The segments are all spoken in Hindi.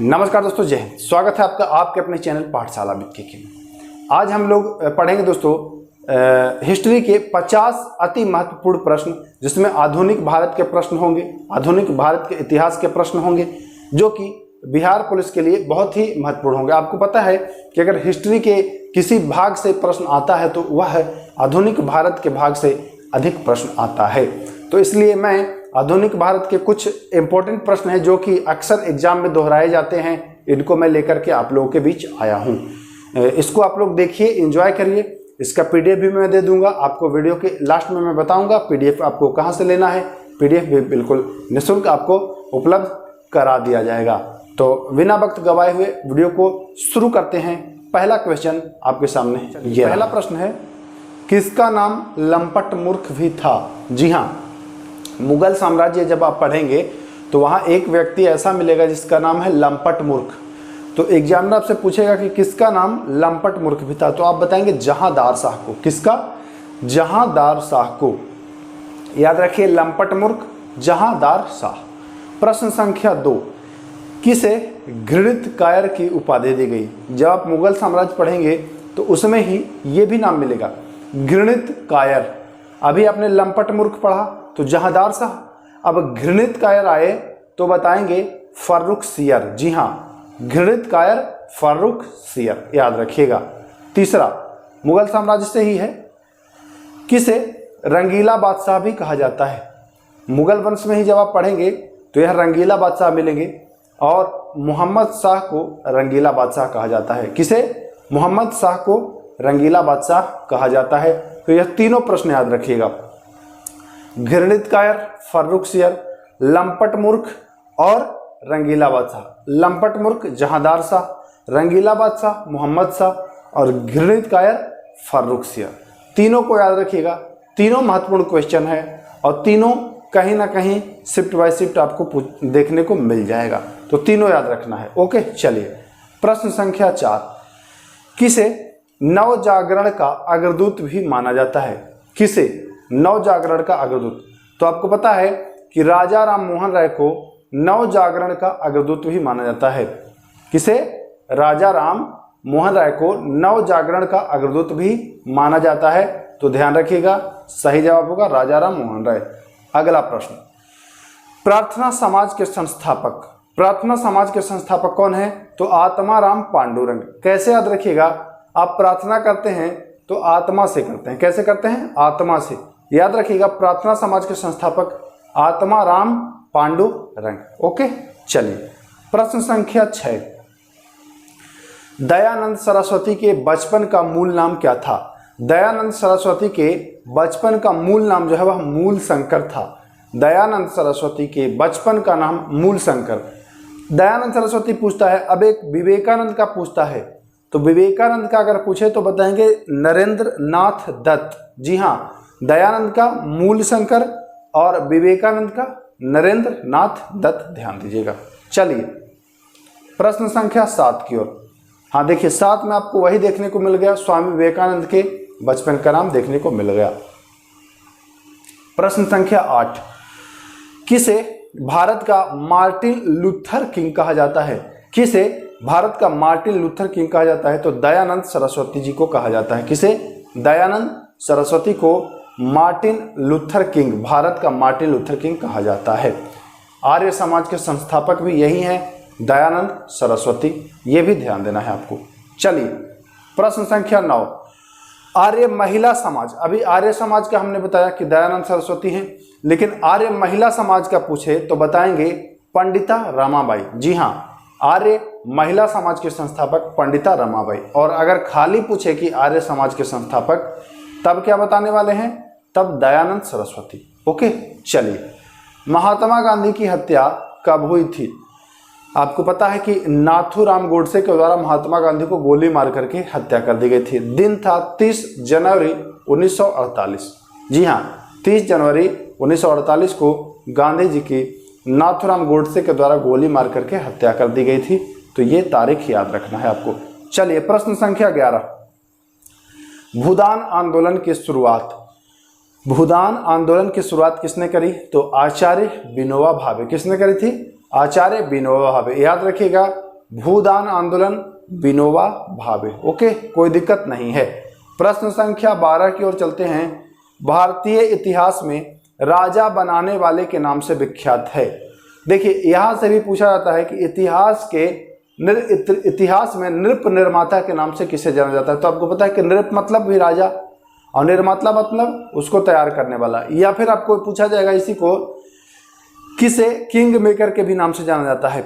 नमस्कार दोस्तों, जय हिंद। स्वागत है आपका आपके अपने चैनल पाठशाला वित्त में। आज हम लोग पढ़ेंगे दोस्तों हिस्ट्री के 50 अति महत्वपूर्ण प्रश्न, जिसमें आधुनिक भारत के प्रश्न होंगे, आधुनिक भारत के इतिहास के प्रश्न होंगे, जो कि बिहार पुलिस के लिए बहुत ही महत्वपूर्ण होंगे। आपको पता है कि अगर हिस्ट्री के किसी भाग से प्रश्न आता है तो वह आधुनिक भारत के भाग से अधिक प्रश्न आता है। तो इसलिए मैं आधुनिक भारत के कुछ इंपॉर्टेंट प्रश्न हैं जो कि अक्सर एग्जाम में दोहराए जाते हैं, इनको मैं लेकर के आप लोगों के बीच आया हूं। इसको आप लोग देखिए, एंजॉय करिए। इसका पीडीएफ भी मैं दे दूंगा आपको। वीडियो के लास्ट में मैं बताऊंगा पीडीएफ आपको कहां से लेना है। पीडीएफ भी बिल्कुल निःशुल्क आपको उपलब्ध करा दिया जाएगा। तो बिना वक्त गवाए हुए वीडियो को शुरू करते हैं। पहला क्वेश्चन आपके सामने ये पहला प्रश्न है, किसका नाम लंपट मूर्ख भी था? जी हाँ, मुगल साम्राज्य जब आप पढ़ेंगे तो वहाँ एक व्यक्ति ऐसा मिलेगा जिसका नाम है लंपट मूर्ख। तो एग्जामिनर आपसे पूछेगा कि किसका नाम लंपट मूर्ख भी था, तो आप बताएंगे जहांदार शाह को। किसका? जहांदार शाह को। याद रखिए, लंपट मूर्ख जहांदार शाह। प्रश्न संख्या 2, किसे घृणित कायर की उपाधि दी गई? जब आप मुगल साम्राज्य पढ़ेंगे तो उसमें ही ये भी नाम मिलेगा, घृणित कायर। अभी आपने लंपट मूर्ख पढ़ा तो जहांदार शाह, अब घृणित कायर आए तो बताएंगे फर्रुखसियर। जी हाँ, घृणित कायर फर्रुखसियर, याद रखिएगा। तीसरा, मुगल साम्राज्य से ही है, किसे रंगीला बादशाह भी कहा जाता है? मुगल वंश में ही जब आप पढ़ेंगे तो यह रंगीला बादशाह मिलेंगे और मोहम्मद शाह को रंगीला बादशाह कहा जाता है। किसे? मोहम्मद शाह को रंगीला बादशाह कहा जाता है। तो यह तीनों प्रश्न याद रखिएगा, घृणित कायर, फर्रुखसियर, लंपट मूर्ख और रंगीला बादशाह। लंपट मूर्ख जहांदार शाह, रंगीला बादशाह मोहम्मद शाह और घृणित कायर फर्रुखसियर। तीनों को याद रखिएगा। तीनों महत्वपूर्ण क्वेश्चन है और तीनों कहीं ना कहीं शिफ्ट बाय शिफ्ट आपको देखने को मिल जाएगा, तो तीनों याद रखना है। ओके, चलिए प्रश्न संख्या 4, किसे नवजागरण का अग्रदूत भी माना जाता है? किसे नवजागरण का अग्रदूत? तो आपको पता है कि राजा राम मोहन राय को नवजागरण का अग्रदूत भी माना जाता है। किसे? राजा राम मोहन राय को नवजागरण का अग्रदूत भी माना जाता है। तो ध्यान रखिएगा, सही जवाब होगा राजा राम मोहन राय। अगला प्रश्न, प्रार्थना समाज के संस्थापक। प्रार्थना समाज के संस्थापक कौन है? तो आत्माराम पांडुरंग। कैसे याद रखिएगा, आप प्रार्थना करते हैं तो आत्मा से करते हैं। कैसे करते हैं? आत्मा से। याद रखिएगा, प्रार्थना समाज के संस्थापक आत्माराम पांडुरंग। ओके, चलिए प्रश्न संख्या 6, दयानंद सरस्वती के बचपन का मूल नाम क्या था? दयानंद सरस्वती के बचपन का मूल नाम जो है वह मूल शंकर था। दयानंद सरस्वती के बचपन का नाम मूल शंकर। दयानंद सरस्वती पूछता है, अब एक विवेकानंद का पूछता है, तो विवेकानंद का अगर पूछे तो बताएंगे नरेंद्र नाथ दत्त। जी हाँ, दयानंद का मूल शंकर और विवेकानंद का नरेंद्र नाथ दत्त। ध्यान दीजिएगा। चलिए प्रश्न संख्या 7 की ओर। हाँ देखिए, 7 में आपको वही देखने को मिल गया, स्वामी विवेकानंद के बचपन का नाम देखने को मिल गया। प्रश्न संख्या 8, किसे भारत का मार्टिन लूथर किंग कहा जाता है? किसे भारत का मार्टिन लूथर किंग कहा जाता है? तो दयानंद सरस्वती जी को कहा जाता है। किसे? दयानंद सरस्वती को मार्टिन लूथर किंग, भारत का मार्टिन लूथर किंग कहा जाता है। आर्य समाज के संस्थापक भी यही हैं, दयानंद सरस्वती। ये भी ध्यान देना है आपको। चलिए प्रश्न संख्या 9, आर्य महिला समाज। अभी आर्य समाज का हमने बताया कि दयानंद सरस्वती हैं, लेकिन आर्य महिला समाज का पूछे तो बताएंगे पंडिता रमाबाई। जी हाँ, आर्य महिला समाज के संस्थापक पंडिता रमाबाई। और अगर खाली पूछे कि आर्य समाज के संस्थापक, तब क्या बताने वाले हैं? तब दयानंद सरस्वती। ओके, चलिए महात्मा गांधी की हत्या कब हुई थी? आपको पता है कि नाथूराम गोडसे के द्वारा महात्मा गांधी को गोली मार करके हत्या कर दी गई थी। दिन था 30 जनवरी 1948। जी हाँ, 30 जनवरी 1948 को गांधी जी की नाथूराम गोडसे के द्वारा गोली मार करके हत्या कर दी गई थी। तो ये तारीख याद रखना है आपको। चलिए प्रश्न संख्या 11, भूदान आंदोलन की शुरुआत। भूदान आंदोलन की शुरुआत किसने करी? तो आचार्य विनोबा भावे। किसने करी थी? आचार्य विनोबा भावे। याद रखिएगा, भूदान आंदोलन, विनोबा भावे। ओके, कोई दिक्कत नहीं है। प्रश्न संख्या 12 की ओर चलते हैं। भारतीय इतिहास में राजा बनाने वाले के नाम से विख्यात है। देखिए, यहां से भी पूछा जाता है कि इतिहास में नृप निर्माता के नाम से किसे जाना जाता है। तो आपको पता है कि नृप मतलब भी राजा और निर्माता मतलब उसको तैयार करने वाला। या फिर आपको पूछा जाएगा इसी को किसे किंग मेकर के भी नाम से जाना जाता है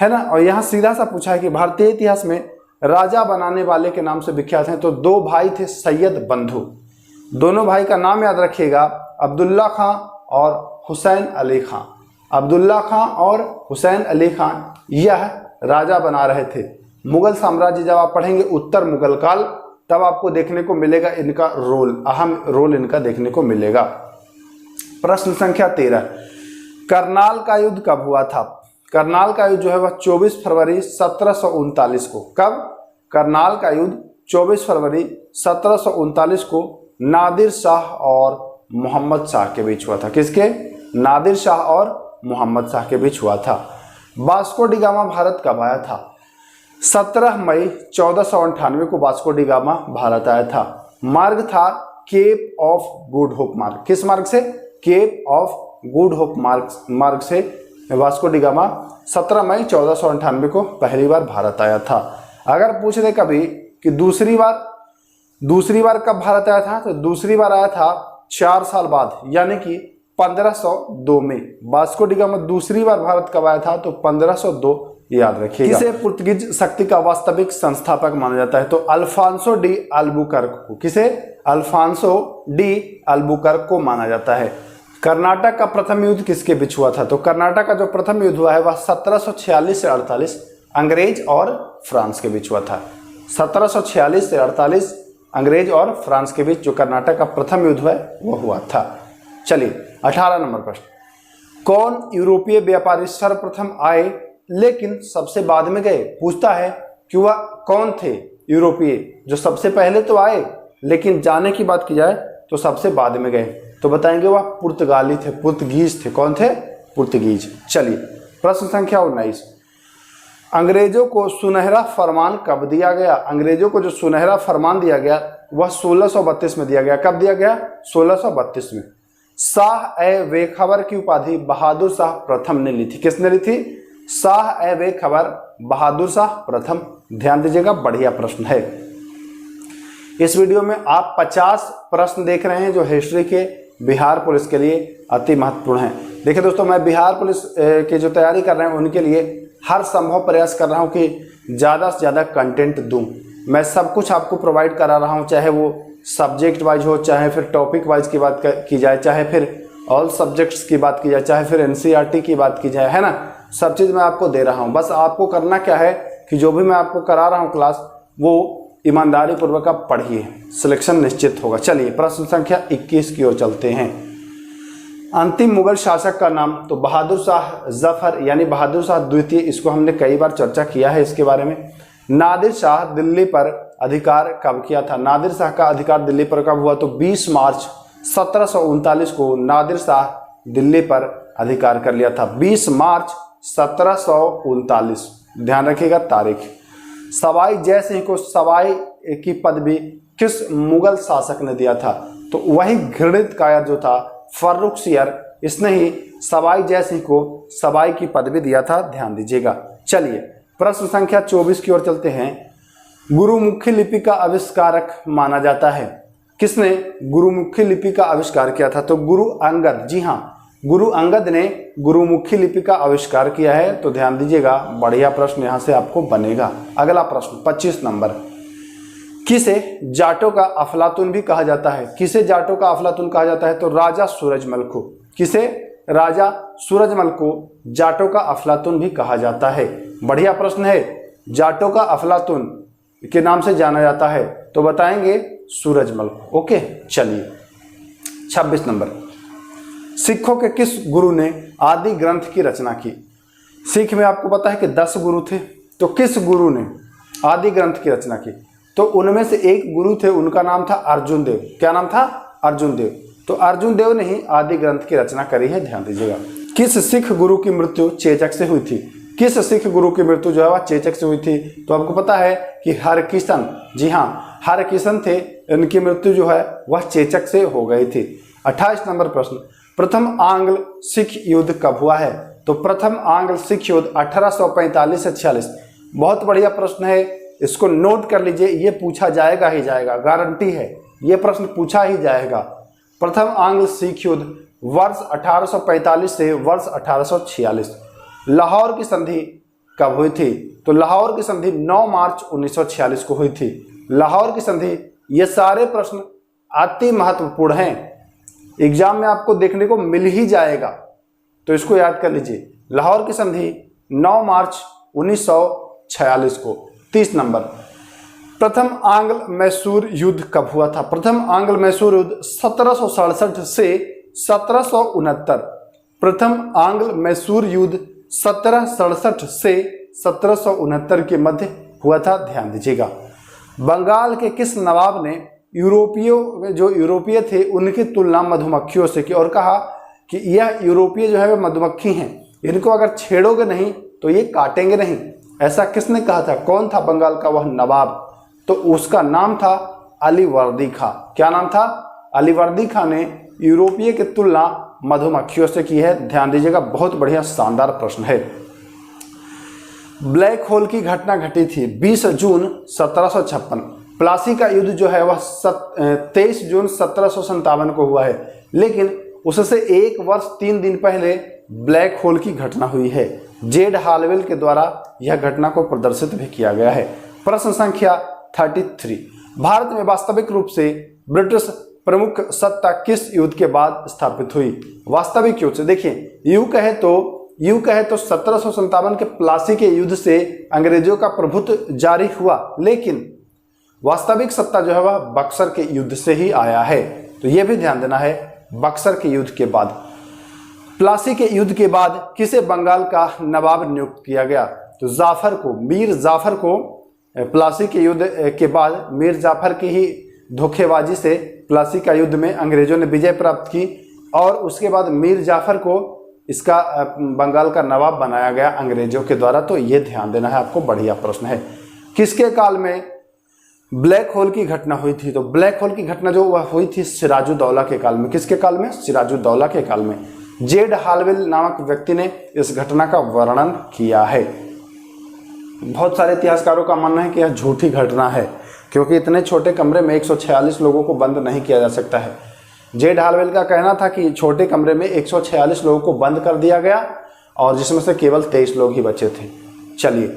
ना। और यहाँ सीधा सा पूछा है कि भारतीय इतिहास में राजा बनाने वाले के नाम से विख्यात हैं। तो दो भाई थे सैयद बंधु, दोनों भाई का नाम याद रखिएगा, अब्दुल्ला खां और हुसैन अली खां। अब्दुल्ला खां और हुसैन अली खां यह राजा बना रहे थे। मुगल साम्राज्य जब आप पढ़ेंगे उत्तर मुगल काल, तब आपको देखने को मिलेगा इनका रोल, अहम रोल इनका देखने को मिलेगा। प्रश्न संख्या 13, करनाल का युद्ध कब हुआ था? करनाल का युद्ध जो है वह 24 फरवरी 1739 को। कब? करनाल का युद्ध 24 फरवरी 1739 को नादिर शाह और मोहम्मद शाह के बीच हुआ था। किसके? नादिर शाह और मोहम्मद शाह के बीच हुआ था। वास्को डी गामा भारत कब आया था? 17 मई 1498 को वास्को डी गामा भारत आया था। मार्ग था केप ऑफ गुड होप मार्ग। किस मार्ग से? केप ऑफ गुड होप मार्ग से वास्को डी गामा 17 मई 1498 को पहली बार भारत आया था। अगर पूछ दे कभी कि दूसरी बार कब भारत आया था, तो दूसरी बार आया था 4 साल बाद, यानी कि 1502 में। वास्को डी गामा दूसरी बार भारत कब आया था? तो 1502, याद रखिएगा। किसे पुर्तगीज शक्ति का वास्तविक संस्थापक माना जाता है? तो अल्फांसो डी अल्बुकर्क को। किसे? अल्फांसो डी अल्बुकर्क को माना जाता है। कर्नाटक का प्रथम युद्ध किसके बीच हुआ था? तो कर्नाटक का जो प्रथम युद्ध हुआ है वह 1746 से 48 अंग्रेज और फ्रांस के बीच हुआ था। 1746 से 48 अंग्रेज और फ्रांस के बीच जो कर्नाटक का प्रथम युद्ध है वह हुआ था। चलिए 18 नंबर प्रश्न, कौन यूरोपीय व्यापारी सर्वप्रथम आए लेकिन सबसे बाद में गए? पूछता है कि वह कौन थे यूरोपीय जो सबसे पहले तो आए लेकिन जाने की बात की जाए तो सबसे बाद में गए। तो बताएंगे वह पुर्तगाली थे, पुर्तगीज थे। कौन थे? पुर्तगीज। चलिए प्रश्न संख्या 19, अंग्रेजों को सुनहरा फरमान कब दिया गया? अंग्रेजों को जो सुनहरा फरमान दिया गया वह 1632 में दिया गया। कब दिया गया? 1632 में। शाह ए बेखबर की उपाधि बहादुर शाह प्रथम ने ली थी। किसने ली थी? शाह ए बेखबर बहादुर शाह प्रथम। ध्यान दीजिएगा, बढ़िया प्रश्न है। इस वीडियो में आप 50 प्रश्न देख रहे हैं जो हिस्ट्री के बिहार पुलिस के लिए अति महत्वपूर्ण हैं। देखिए दोस्तों, मैं बिहार पुलिस की जो तैयारी कर रहे हैं उनके लिए हर संभव प्रयास कर रहा हूं कि ज़्यादा से ज़्यादा कंटेंट दूं। मैं सब कुछ आपको प्रोवाइड करा रहा हूं, चाहे वो सब्जेक्ट वाइज हो, चाहे फिर टॉपिक वाइज की बात की जाए, चाहे फिर ऑल सब्जेक्ट्स की बात की जाए, चाहे फिर एनसीईआरटी की बात की जाए, है ना। सब चीज़ मैं आपको दे रहा हूँ। बस आपको करना क्या है कि जो भी मैं आपको करा रहा हूँ क्लास, वो ईमानदारी पूर्वक आप पढ़िए, सिलेक्शन निश्चित होगा। चलिए प्रश्न संख्या 21 की ओर चलते हैं। अंतिम मुगल शासक का नाम? तो बहादुर शाह जफर यानी बहादुर शाह द्वितीय। इसको हमने कई बार चर्चा किया है इसके बारे में। नादिर शाह दिल्ली पर अधिकार कब किया था? नादिर शाह का अधिकार दिल्ली पर कब हुआ? तो 20 मार्च 1739 को नादिर शाह दिल्ली पर अधिकार कर लिया था। 20 मार्च 1739, ध्यान रखिएगा तारीख। सवाई जय सिंह को सवाई की पदवी किस मुगल शासक ने दिया था? तो वही घृणित कायर जो था फर्रुखसियर, इसने ही सवाई जय सिंह को सवाई की पदवी दिया था। ध्यान दीजिएगा। चलिए प्रश्न संख्या 24 की ओर चलते हैं। गुरुमुखी लिपि का आविष्कारक माना जाता है? किसने गुरुमुखी लिपि का आविष्कार किया था? तो गुरु अंगद। जी हाँ, गुरु अंगद ने गुरुमुखी लिपि का आविष्कार किया है। तो ध्यान दीजिएगा, बढ़िया प्रश्न यहां से आपको बनेगा। अगला प्रश्न 25 नंबर, किसे जाटों का अफलातून भी कहा जाता है? किसे जाटों का अफलातून कहा जाता है? तो राजा सूरजमल को। किसे? राजा सूरजमल को जाटों का अफलातून भी कहा जाता है। बढ़िया प्रश्न है। जाटों का अफलातून के नाम से जाना जाता है तो बताएंगे सूरजमल को। ओके, चलिए 26 नंबर, सिखों के किस गुरु ने आदि ग्रंथ की रचना की? सिख में आपको पता है कि 10 गुरु थे, तो किस गुरु ने आदि ग्रंथ की रचना की? तो उनमें से एक गुरु थे, उनका नाम था अर्जुन देव। क्या नाम था? अर्जुन देव। तो अर्जुन देव ने ही आदि ग्रंथ की रचना करी है। ध्यान दीजिएगा। किस सिख गुरु की मृत्यु चेचक से हुई थी? किस सिख गुरु की मृत्यु जो है वह चेचक से हुई थी? तो आपको पता है कि हरकिशन, जी हाँ हरकिशन थे, इनकी मृत्यु जो है वह चेचक से हो गई थी। 28 नंबर प्रश्न, प्रथम आंग्ल सिख युद्ध कब हुआ है? तो प्रथम आंग्ल सिख युद्ध 1845 से 46। बहुत बढ़िया प्रश्न है, इसको नोट कर लीजिए, ये पूछा जाएगा ही जाएगा, गारंटी है ये प्रश्न पूछा ही जाएगा। प्रथम आंग्ल सिख युद्ध वर्ष 1845 से वर्ष 1846। लाहौर की संधि कब हुई थी? तो लाहौर की संधि 9 मार्च 1946 को हुई थी। लाहौर की संधि, ये सारे प्रश्न अति महत्वपूर्ण हैं, एग्जाम में आपको देखने को मिल ही जाएगा, तो इसको याद कर लीजिए। लाहौर की संधि 9 मार्च 1946 को। 30 नंबर, प्रथम आंग्ल मैसूर युद्ध कब हुआ था? प्रथम आंग्ल मैसूर युद्ध 1767 से 1769। प्रथम आंग्ल मैसूर युद्ध 1767 से 1769 के मध्य हुआ था, ध्यान दीजिएगा। बंगाल के किस नवाब ने यूरोपीय थे उनकी तुलना मधुमक्खियों से की और कहा कि यह यूरोपीय जो है वे मधुमक्खी हैं, इनको अगर छेड़ोगे नहीं तो ये काटेंगे नहीं। ऐसा किसने कहा था? कौन था बंगाल का वह नवाब? तो उसका नाम था अलीवर्दी खां। क्या नाम था? अलीवर्दी खां ने यूरोपीय की तुलना मधुमक्खियों से की है, ध्यान दीजिएगा। बहुत बढ़िया शानदार प्रश्न है। ब्लैक होल की घटना घटी थी 20 जून 1756। प्लासी का युद्ध जो है वह 23 जून 1757 को हुआ है, लेकिन उससे 1 वर्ष 3 दिन पहले ब्लैक होल की घटना हुई है। जेड हालवेल के द्वारा यह घटना को प्रदर्शित भी किया गया है। प्रश्न संख्या 33, भारत में वास्तविक रूप से ब्रिटिश प्रमुख सत्ता किस युद्ध के बाद स्थापित हुई? वास्तविक युद्ध से देखिए, यूं कहे तो 1757 के प्लासी के युद्ध से अंग्रेजों का प्रभुत्व जारी हुआ, लेकिन वास्तविक सत्ता जो है वह बक्सर के युद्ध से ही आया है, तो यह भी ध्यान देना है। बक्सर के युद्ध के बाद, प्लासी के युद्ध के बाद किसे बंगाल का नवाब नियुक्त किया गया? तो जाफर को, मीर जाफर को। प्लासी के युद्ध के बाद मीर जाफर की ही धोखेबाजी से प्लासी का युद्ध में अंग्रेजों ने विजय प्राप्त की और उसके बाद मीर जाफर को इसका बंगाल का नवाब बनाया गया अंग्रेजों के द्वारा, तो ये ध्यान देना है आपको। बढ़िया प्रश्न है। किसके काल में ब्लैक होल की घटना हुई थी? तो ब्लैक होल की घटना जो वह हुई थी सिराजुद्दौला के काल में। किसके काल में? सिराजुद्दौला के काल में। जेड हालवेल नामक व्यक्ति ने इस घटना का वर्णन किया है। बहुत सारे इतिहासकारों का मानना है कि यह झूठी घटना है, क्योंकि इतने छोटे कमरे में 146 लोगों को बंद नहीं किया जा सकता है। जेड हालवेल का कहना था कि छोटे कमरे में 146 लोगों को बंद कर दिया गया और जिसमें से केवल 23 लोग ही बचे थे। चलिए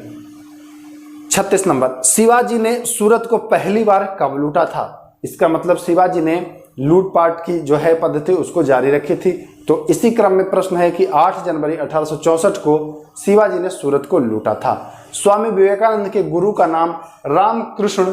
36 नंबर, शिवाजी ने सूरत को पहली बार कब लूटा था? इसका मतलब शिवाजी ने लूटपाट की जो है पद्धति उसको जारी रखी थी। तो इसी क्रम में प्रश्न है कि 8 जनवरी 1864 को शिवाजी ने सूरत को लूटा था। स्वामी विवेकानंद के गुरु का नाम रामकृष्ण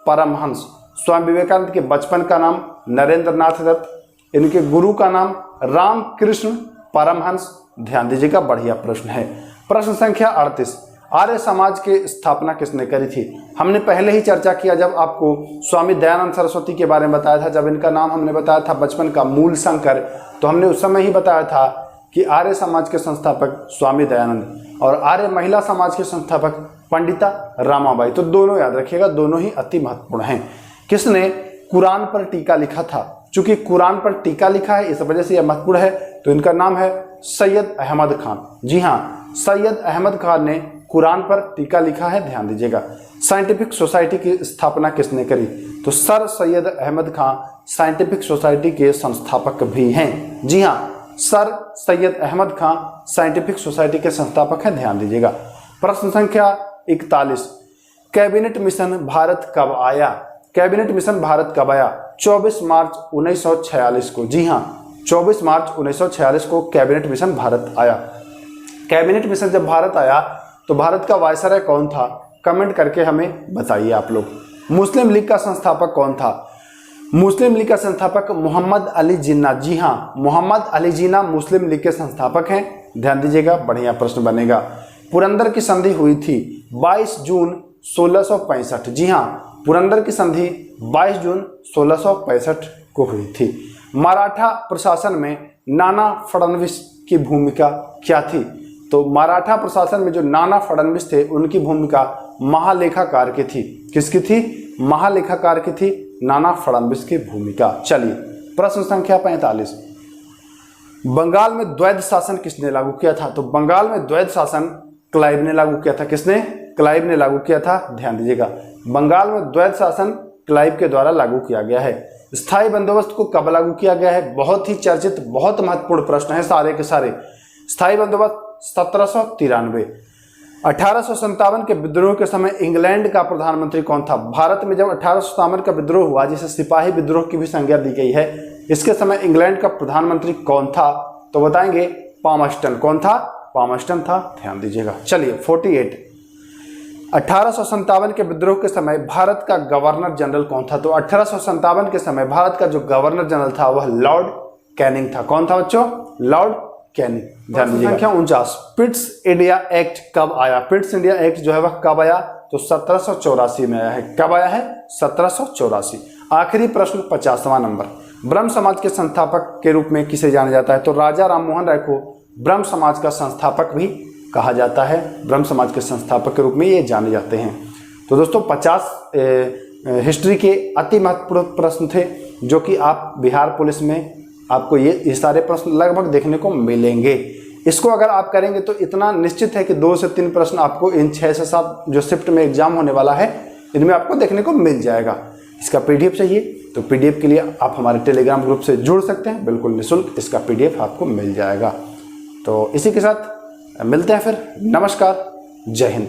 परमहंस। स्वामी विवेकानंद के बचपन का नाम नरेंद्र नाथ दत्त, इनके गुरु का नाम रामकृष्ण परमहंस। ध्यान दीजिएगा, बढ़िया प्रश्न है। प्रश्न संख्या 38, आर्य समाज की स्थापना किसने करी थी? हमने पहले ही चर्चा किया जब आपको स्वामी दयानंद सरस्वती के बारे में बताया था, जब इनका नाम हमने बताया था बचपन का मूल शंकर, तो हमने उस समय ही बताया था कि आर्य समाज के संस्थापक स्वामी दयानंद और आर्य महिला समाज के संस्थापक पंडिता रामाबाई। तो दोनों याद रखिएगा, दोनों ही अति महत्वपूर्ण हैं। किसने कुरान पर टीका लिखा था? चूंकि कुरान पर टीका लिखा है इस वजह से यह महत्वपूर्ण है, तो इनका नाम है सैयद अहमद खान। जी हाँ, सैयद अहमद खान ने कुरान पर टीका लिखा है, ध्यान दीजिएगा। साइंटिफिक सोसाइटी की स्थापना किसने करी? तो sir Syed Ahmad Khan scientific society के संस्थापक भी हैं। जी हाँ, sir Syed Ahmad Khan scientific society के संस्थापक हैं, ध्यान दीजिएगा। प्रश्न संख्या 41, कैबिनेट मिशन भारत कब आया? कैबिनेट मिशन भारत कब आया? 24 मार्च 1946 को। जी हाँ, 24 मार्च 1946 को कैबिनेट मिशन भारत आया। कैबिनेट मिशन जब भारत आया तो भारत का वायसराय कौन था? कमेंट करके हमें बताइए आप लोग। मुस्लिम लीग का संस्थापक कौन था? मुस्लिम लीग का संस्थापक मोहम्मद अली जिन्ना। जी हाँ, मोहम्मद अली जिन्ना मुस्लिम लीग के संस्थापक हैं, ध्यान दीजिएगा, बढ़िया प्रश्न बनेगा। पुरंदर की संधि हुई थी 22 जून 1665। जी हाँ, पुरंदर की संधि 22 जून 1665 को हुई थी। मराठा प्रशासन में नाना फडणवीस की भूमिका क्या थी? तो मराठा प्रशासन में जो नाना फडणवीस थे उनकी भूमिका महालेखाकार की थी। किसकी थी? महालेखाकार की थी, नाना फडणवीस की भूमिका। चलिए प्रश्न संख्या 45, बंगाल में द्वैध शासन किसने लागू किया था? तो बंगाल में द्वैध शासन क्लाइव ने लागू किया था। किसने? क्लाइव ने लागू किया था। ध्यान दीजिएगा, बंगाल में द्वैध शासन क्लाइव के द्वारा लागू किया गया है। स्थायी बंदोबस्त को कब लागू किया गया है? बहुत ही चर्चित, बहुत महत्वपूर्ण प्रश्न है सारे के सारे। स्थायी बंदोबस्त 1793। 1857 के विद्रोह के समय इंग्लैंड का प्रधानमंत्री कौन था? भारत में जब 1857 का विद्रोह हुआ, जिसे सिपाही विद्रोह की भी संज्ञा दी गई है, इसके समय इंग्लैंड का प्रधानमंत्री कौन था? तो बताएंगे पामस्टन। कौन था? पामस्टन था। ध्यान दीजिएगा। चलिए 48, 1857 के विद्रोह के समय भारत का गवर्नर जनरल कौन था? तो 1857 के समय भारत का जो गवर्नर जनरल था वह लॉर्ड कैनिंग था। कौन था बच्चों? Lord Canning. ध्यान दीजिएगा। संख्या 49, पिट्स इंडिया एक्ट कब आया? पिट्स इंडिया एक्ट जो है वह कब आया? तो 1784 में आया है। कब आया है? 1784। आखिरी प्रश्न 50वां नंबर, ब्रह्म समाज के संस्थापक के रूप में किसे जाना जाता है? तो राजा राममोहन राय को ब्रह्म समाज का संस्थापक भी कहा जाता है। ब्रह्म समाज के संस्थापक के रूप में ये जाने जाते हैं। तो दोस्तों 50 हिस्ट्री के अति महत्वपूर्ण प्रश्न थे, जो कि आप बिहार पुलिस में आपको ये सारे प्रश्न लगभग देखने को मिलेंगे। इसको अगर आप करेंगे तो इतना निश्चित है कि 2 से 3 प्रश्न आपको इन 6 से 7 जो शिफ्ट में एग्जाम होने वाला है इनमें आपको देखने को मिल जाएगा। इसका PDF चाहिए तो PDF के लिए आप हमारे टेलीग्राम ग्रुप से जुड़ सकते हैं, बिल्कुल निःशुल्क इसका PDF आपको मिल जाएगा। तो इसी के साथ मिलते हैं फिर। नमस्कार, जय हिंद।